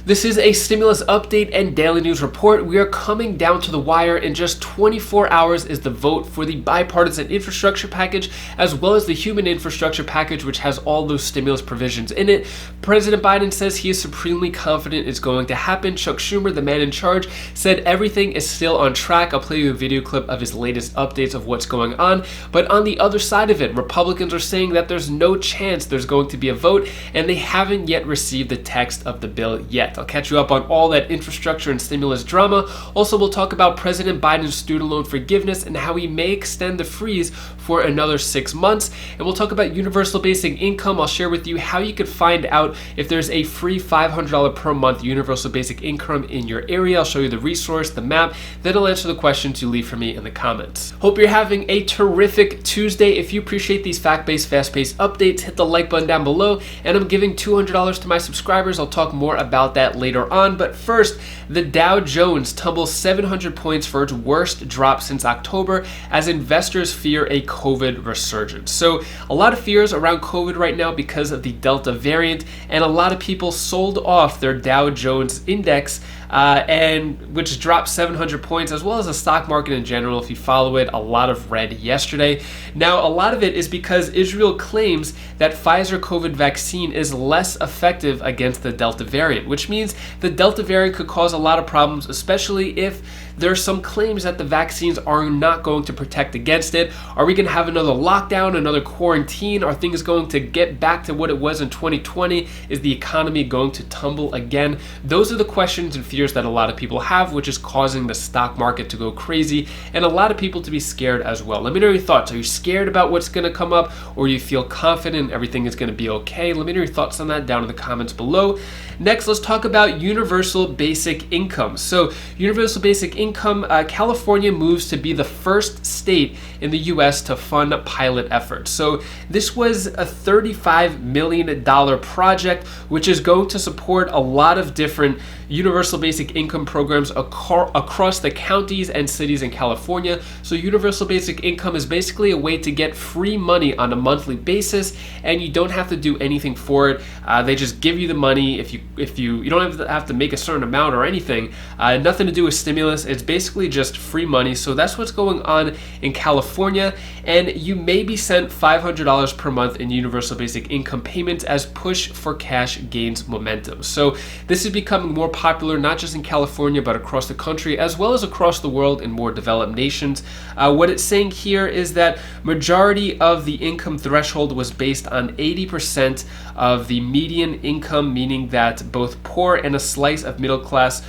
This is a stimulus update and daily news report. We are coming down to the wire. In just 24 hours is the vote for the bipartisan infrastructure package, as well as the human infrastructure package, which has all those stimulus provisions in it. President Biden says he is supremely confident it's going to happen. Chuck Schumer, the man in charge, said everything is still on track. I'll play you a video clip of his latest updates of what's going on. But on the other side of it, Republicans are saying that there's no chance there's going to be a vote, and they haven't yet received the text of the bill yet. I'll catch you up on all that infrastructure and stimulus drama. Also, we'll talk about President Biden's student loan forgiveness and how he may extend the freeze for another 6 months. And we'll talk about universal basic income. I'll share with you how you could find out if there's a free $500 per month universal basic income in your area. I'll show you the resource, the map, then I'll answer the questions you leave for me in the comments. Hope you're having a terrific Tuesday. If you appreciate these fact-based, fast-paced updates, hit the like button down below, and I'm giving $200 to my subscribers. I'll talk more about that later on, but first, the Dow Jones tumbles 700 points for its worst drop since October as investors fear a COVID resurgence. So a lot of fears around COVID right now because of the Delta variant, and a lot of people sold off their Dow Jones index, and which dropped 700 points, as well as the stock market in general. If you follow it, a lot of red yesterday. Now, a lot of it is because Israel claims that Pfizer COVID vaccine is less effective against the Delta variant, which means the Delta variant could cause a lot of problems, especially if there's some claims that the vaccines are not going to protect against it. Are we going to have another lockdown, another quarantine? Are things going to get back to what it was in 2020? Is the economy going to tumble again? Those are the questions and fears that a lot of people have, which is causing the stock market to go crazy and a lot of people to be scared as well. Let me know your thoughts. Are you scared about what's going to come up, or you feel confident everything is going to be okay? Let me know your thoughts on that down in the comments below. Next, let's talk about universal basic income. So universal basic income, California moves to be the first state in the US to fund pilot efforts. So this was a $35 million project, which is going to support a lot of different universal basic income programs across the counties and cities in California. So universal basic income is basically a way to get free money on a monthly basis, and you don't have to do anything for it. They just give you the money. If you don't have to make a certain amount or anything. Nothing to do with stimulus. It's basically just free money. So that's what's going on in California, and you may be sent $500 per month in universal basic income payments as push for cash gains momentum. So this is becoming more popular, not just in California, but across the country, as well as across the world in more developed nations. What it's saying here is that majority of the income threshold was based on 80% of the median income, meaning that both poor and a slice of middle class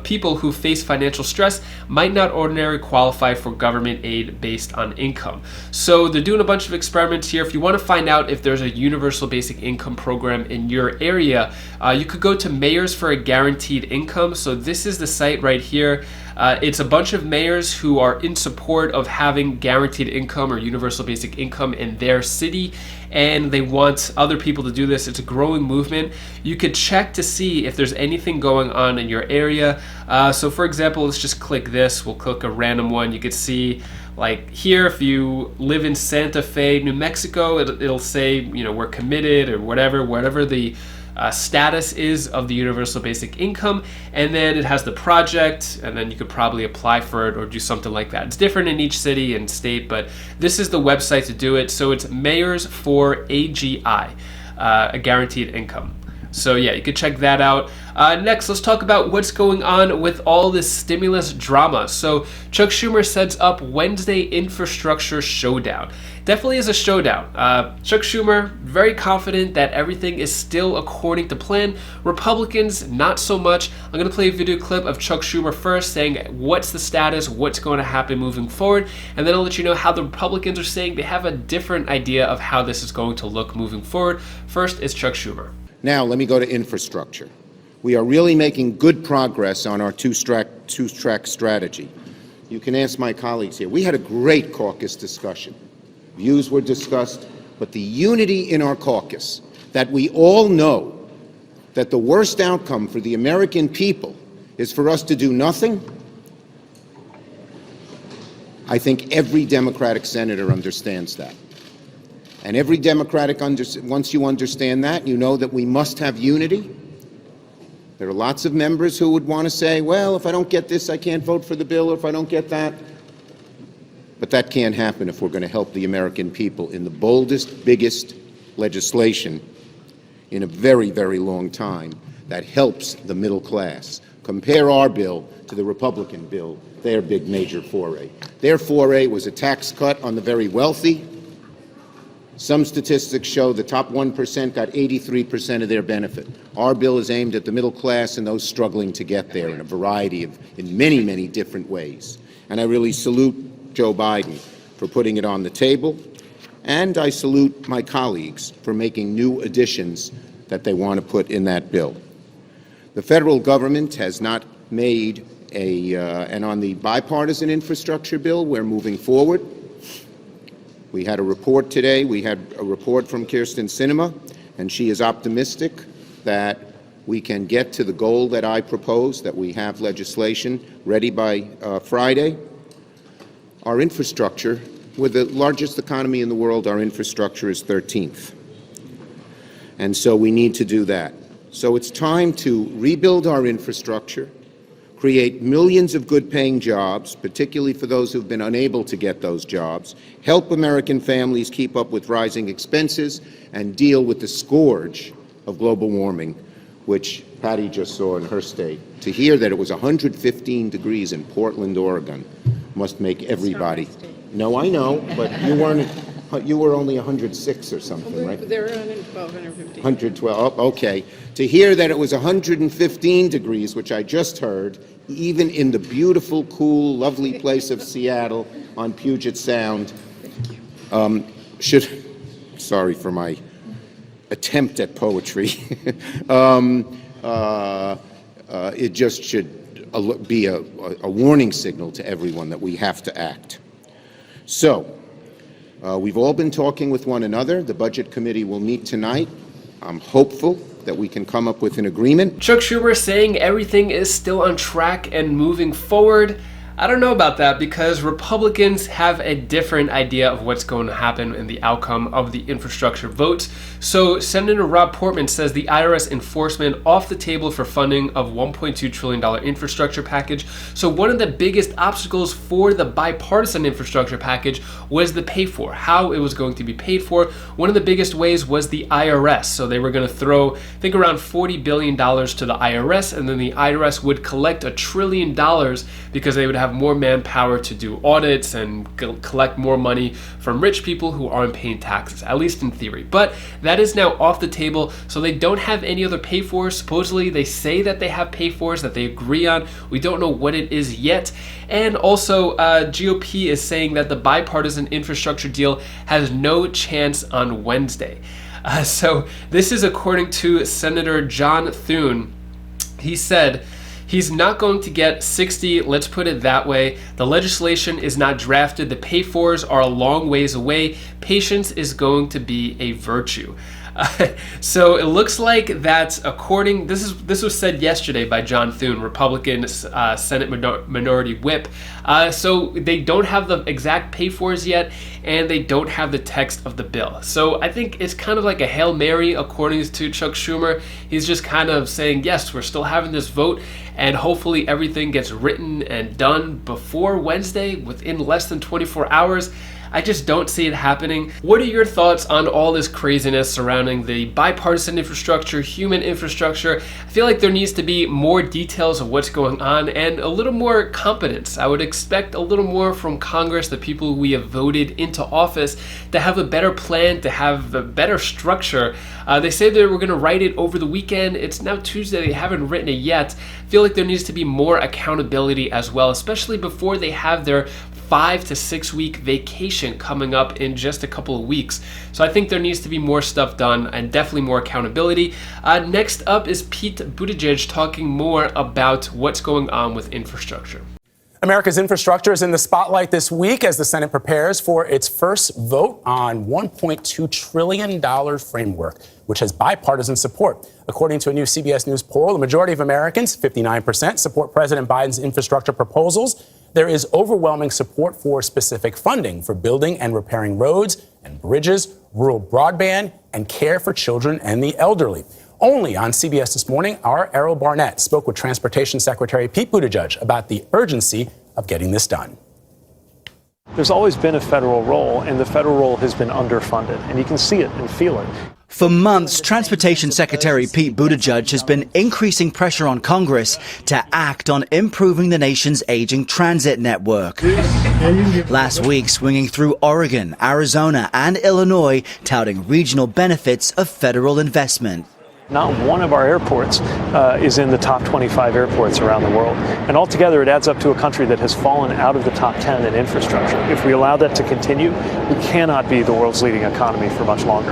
people who face financial stress might not ordinarily qualify for government aid based on income. So they're doing a bunch of experiments here. If you want to find out if there's a universal basic income program in your area, you could go to Mayors for a Guaranteed Income. So this is the site right here. It's a bunch of mayors who are in support of having guaranteed income or universal basic income in their city, and they want other people to do this. It's a growing movement. You could check to see if there's anything going on in your area. So for example, let's just click this. We'll click a random one. You could see, like here, if you live in Santa Fe, New Mexico, it'll say, we're committed, or whatever the status is of the universal basic income, and then it has the project, and then you could probably apply for it or do something like that. It's different in each city and state, but this is the website to do it. So it's Mayors for AGI, a Guaranteed Income. So yeah, you could check that out. Next, let's talk about what's going on with all this stimulus drama. So Chuck Schumer sets up Wednesday infrastructure showdown. Definitely is a showdown. Chuck Schumer, very confident that everything is still according to plan. Republicans, not so much. I'm going to play a video clip of Chuck Schumer first saying what's the status, what's going to happen moving forward, and then I'll let you know how the Republicans are saying they have a different idea of how this is going to look moving forward. First is Chuck Schumer. Now, let me go to infrastructure. We are really making good progress on our two-track strategy. You can ask my colleagues here. We had a great caucus discussion. Views were discussed, but the unity in our caucus, that we all know that the worst outcome for the American people is for us to do nothing, I think every Democratic senator understands that. And every Democratic, once you understand that, you know that we must have unity. There are lots of members who would want to say, well, if I don't get this, I can't vote for the bill, or if I don't get that. But that can't happen if we're going to help the American people in the boldest, biggest legislation in a very, very long time that helps the middle class. Compare our bill to the Republican bill, their big major foray. Their foray was a tax cut on the very wealthy. Some statistics show the top 1% got 83% of their benefit. Our bill is aimed at the middle class and those struggling to get there in a variety of, in many, many different ways. And I really salute Joe Biden for putting it on the table, and I salute my colleagues for making new additions that they want to put in that bill. The federal government has not made and on the bipartisan infrastructure bill, we're moving forward. We had a report today. We had a report from Kirsten Sinema, and she is optimistic that we can get to the goal that I proposed, that we have legislation ready by Friday. Our infrastructure, with the largest economy in the world, our infrastructure is 13th. And so we need to do that. So it's time to rebuild our infrastructure, create millions of good-paying jobs, particularly for those who've been unable to get those jobs, help American families keep up with rising expenses, and deal with the scourge of global warming, which Patty just saw in her state. To hear that it was 115 degrees in Portland, Oregon, must make everybody. No, I know, but you were only 106 or something, right? They were 112, 115. 112, okay. To hear that it was 115 degrees, which I just heard, even in the beautiful, cool, lovely place of Seattle on Puget Sound, sorry for my attempt at poetry, it just should be a warning signal to everyone that we have to act. So, we've all been talking with one another. The Budget Committee will meet tonight. I'm hopeful that we can come up with an agreement. Chuck Schumer saying everything is still on track and moving forward. I don't know about that because Republicans have a different idea of what's going to happen in the outcome of the infrastructure votes. So Senator Rob Portman says the IRS enforcement off the table for funding of $1.2 trillion infrastructure package. So one of the biggest obstacles for the bipartisan infrastructure package was the pay for, how it was going to be paid for. One of the biggest ways was the IRS. So they were going to throw, I think, around $40 billion to the IRS, and then the IRS would collect $1 trillion because they would have more manpower to do audits and collect more money from rich people who aren't paying taxes, at least in theory. But that is now off the table, so they don't have any other pay-fors. Supposedly, they say that they have pay-fors that they agree on. We don't know what it is yet. And also, GOP is saying that the bipartisan infrastructure deal has no chance on Wednesday. So this is according to Senator John Thune. He said, he's not going to get 60, let's put it that way. The legislation is not drafted. The pay-fors are a long ways away. Patience is going to be a virtue. So it looks like that according, this was said yesterday by John Thune, Republican Senate Minority Whip. So they don't have the exact pay-fors yet, and they don't have the text of the bill. So I think it's kind of like a Hail Mary according to Chuck Schumer. He's just kind of saying, yes, we're still having this vote, and hopefully everything gets written and done before Wednesday, within less than 24 hours. I just don't see it happening. What are your thoughts on all this craziness surrounding the bipartisan infrastructure, human infrastructure? I feel like there needs to be more details of what's going on and a little more competence. I would expect a little more from Congress, the people we have voted into office, to have a better plan, to have a better structure. They say they were going to write it over the weekend. It's now Tuesday. They haven't written it yet. I feel like there needs to be more accountability as well, especially before they have their 5 to 6 week vacation coming up in just a couple of weeks. So I think there needs to be more stuff done and definitely more accountability. Next up is Pete Buttigieg talking more about what's going on with infrastructure. America's infrastructure is in the spotlight this week as the Senate prepares for its first vote on $1.2 trillion framework, which has bipartisan support. According to a new CBS News poll, the majority of Americans, 59%, support President Biden's infrastructure proposals. There is overwhelming support for specific funding for building and repairing roads and bridges, rural broadband, and care for children and the elderly. Only on CBS This Morning, our Errol Barnett spoke with Transportation Secretary Pete Buttigieg about the urgency of getting this done. There's always been a federal role, and the federal role has been underfunded, and you can see it and feel it. For months, Transportation Secretary Pete Buttigieg has been increasing pressure on Congress to act on improving the nation's aging transit network. Last week, swinging through Oregon, Arizona, and Illinois, touting regional benefits of federal investment. Not one of our airports is in the top 25 airports around the world. And altogether, it adds up to a country that has fallen out of the top 10 in infrastructure. If we allow that to continue, we cannot be the world's leading economy for much longer.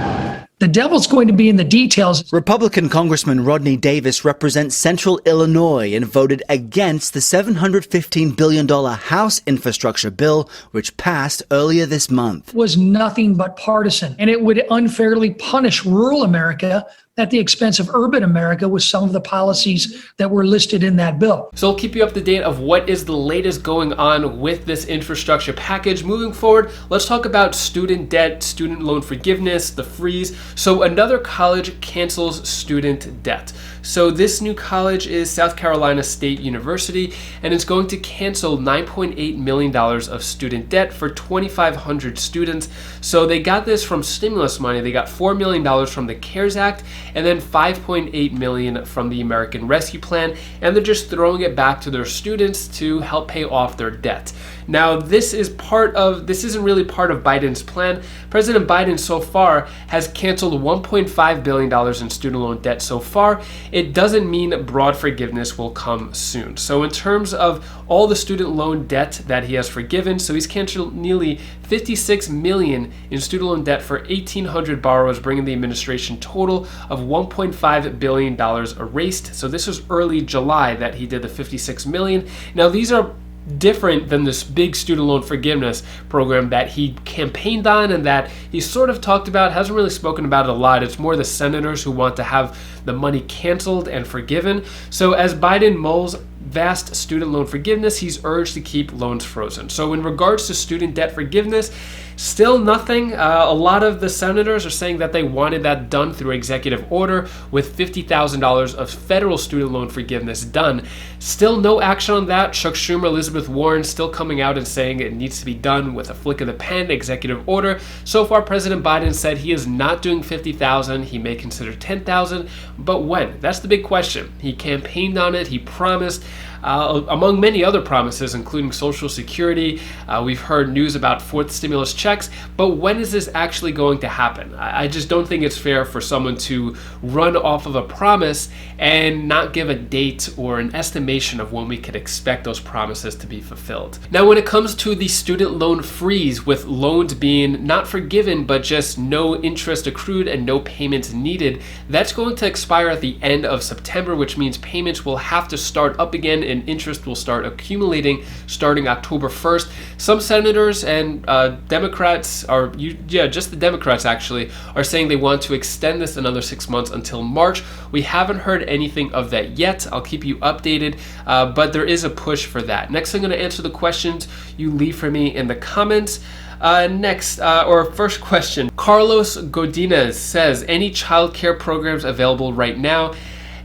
The devil's going to be in the details. Republican Congressman Rodney Davis represents Central Illinois and voted against the $715 billion House infrastructure bill, which passed earlier this month. Was nothing but partisan, and it would unfairly punish rural America at the expense of urban America with some of the policies that were listed in that bill. So I'll keep you up to date of what is the latest going on with this infrastructure package. Moving forward, let's talk about student debt, student loan forgiveness, the freeze. So another college cancels student debt. So this new college is South Carolina State University, and it's going to cancel $9.8 million of student debt for 2,500 students. So they got this from stimulus money. They got $4 million from the CARES Act, and then $5.8 million from the American Rescue Plan, and they're just throwing it back to their students to help pay off their debt. Now, this isn't really part of Biden's plan. President Biden so far has canceled $1.5 billion in student loan debt so far. It doesn't mean broad forgiveness will come soon. So in terms of all the student loan debt that he has forgiven, so he's canceled nearly $56 million in student loan debt for 1,800 borrowers, bringing the administration total of $1.5 billion erased. So this was early July that he did the $56 million. Now, these are different than this big student loan forgiveness program that he campaigned on and that he sort of talked about, hasn't really spoken about it a lot. It's more the senators who want to have the money canceled and forgiven. So as Biden mulls vast student loan forgiveness, he's urged to keep loans frozen. So in regards to student debt forgiveness, still nothing. A lot of the senators are saying that they wanted that done through executive order with $50,000 of federal student loan forgiveness done. Still no action on that. Chuck Schumer, Elizabeth Warren still coming out and saying it needs to be done with a flick of the pen, executive order. So far, President Biden said he is not doing $50,000. He may consider $10,000, but when? That's the big question. He campaigned on it. He promised. Among many other promises, including Social Security, we've heard news about fourth stimulus checks, but when is this actually going to happen? I just don't think it's fair for someone to run off of a promise and not give a date or an estimation of when we could expect those promises to be fulfilled. Now, when it comes to the student loan freeze, with loans being not forgiven, but just no interest accrued and no payments needed, that's going to expire at the end of September, which means payments will have to start up again and interest will start accumulating starting October 1st. Some senators and Democrats just the Democrats actually are saying they want to extend this another 6 months until March. We haven't heard anything of that yet. I'll keep you updated, but there is a push for that. Next, I'm going to answer the questions you leave for me in the comments. First question. Carlos Godinez says, any child care programs available right now?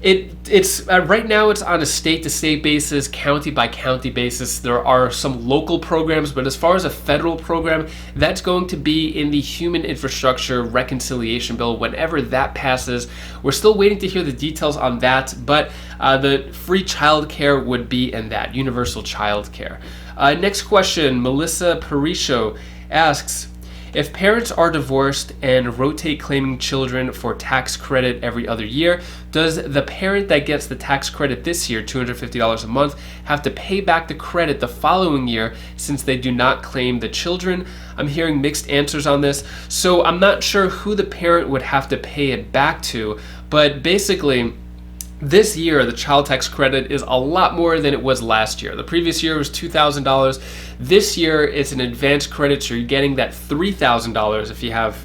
It's right now it's on a state-to-state basis, county-by-county basis. There are some local programs, but as far as a federal program, that's going to be in the Human Infrastructure Reconciliation Bill whenever that passes. We're still waiting to hear the details on that, but the free child care would be in that, universal child care. Next question, Melissa Parisho asks, if parents are divorced and rotate claiming children for tax credit every other year, does the parent that gets the tax credit this year, $250 a month, have to pay back the credit the following year since they do not claim the children? I'm hearing mixed answers on this, so I'm not sure who the parent would have to pay it back to, but basically, this year, the child tax credit is a lot more than it was last year. The previous year was $2,000. This year, it's an advanced credit, so you're getting that $3,000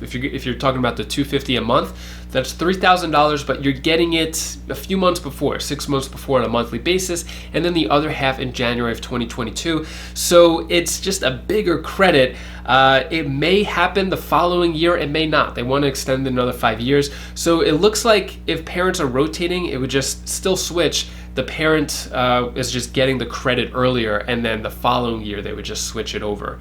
if you're talking about the $250 a month. That's $3,000, but you're getting it a few months before, 6 months before on a monthly basis, and then the other half in January of 2022. So it's just a bigger credit. It may happen the following year, it may not. They want to extend it another 5 years. So it looks like if parents are rotating, it would just still switch. The parent is just getting the credit earlier, and then the following year they would just switch it over.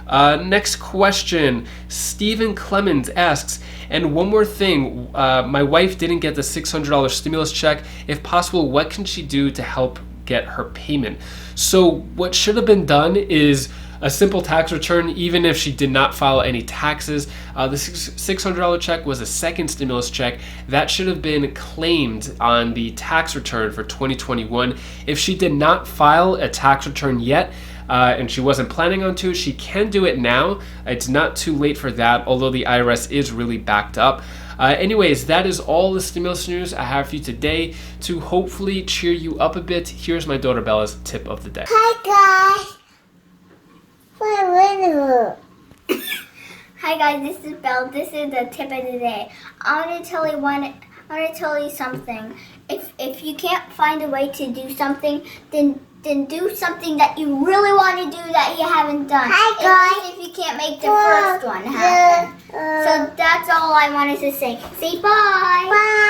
Next question, Stephen Clemens asks, and one more thing, my wife didn't get the $600 stimulus check. If possible, what can she do to help get her payment? So what should have been done is a simple tax return, even if she did not file any taxes. The $600 check was a second stimulus check that should have been claimed on the tax return for 2021. If she did not file a tax return yet, and she wasn't planning on to, she can do it now. It's not too late for that, although the IRS is really backed up. Anyways, that is all the stimulus news I have for you today to hopefully cheer you up a bit. Here's my daughter Bella's tip of the day. Hi guys. Hi guys, this is Belle. This is the tip of the day. I want to tell you something. If you can't find a way to do something, then do something that you really want to do that you haven't done. Hi guys. If you can't make the first one happen. So that's all I wanted to say. Say bye. Bye.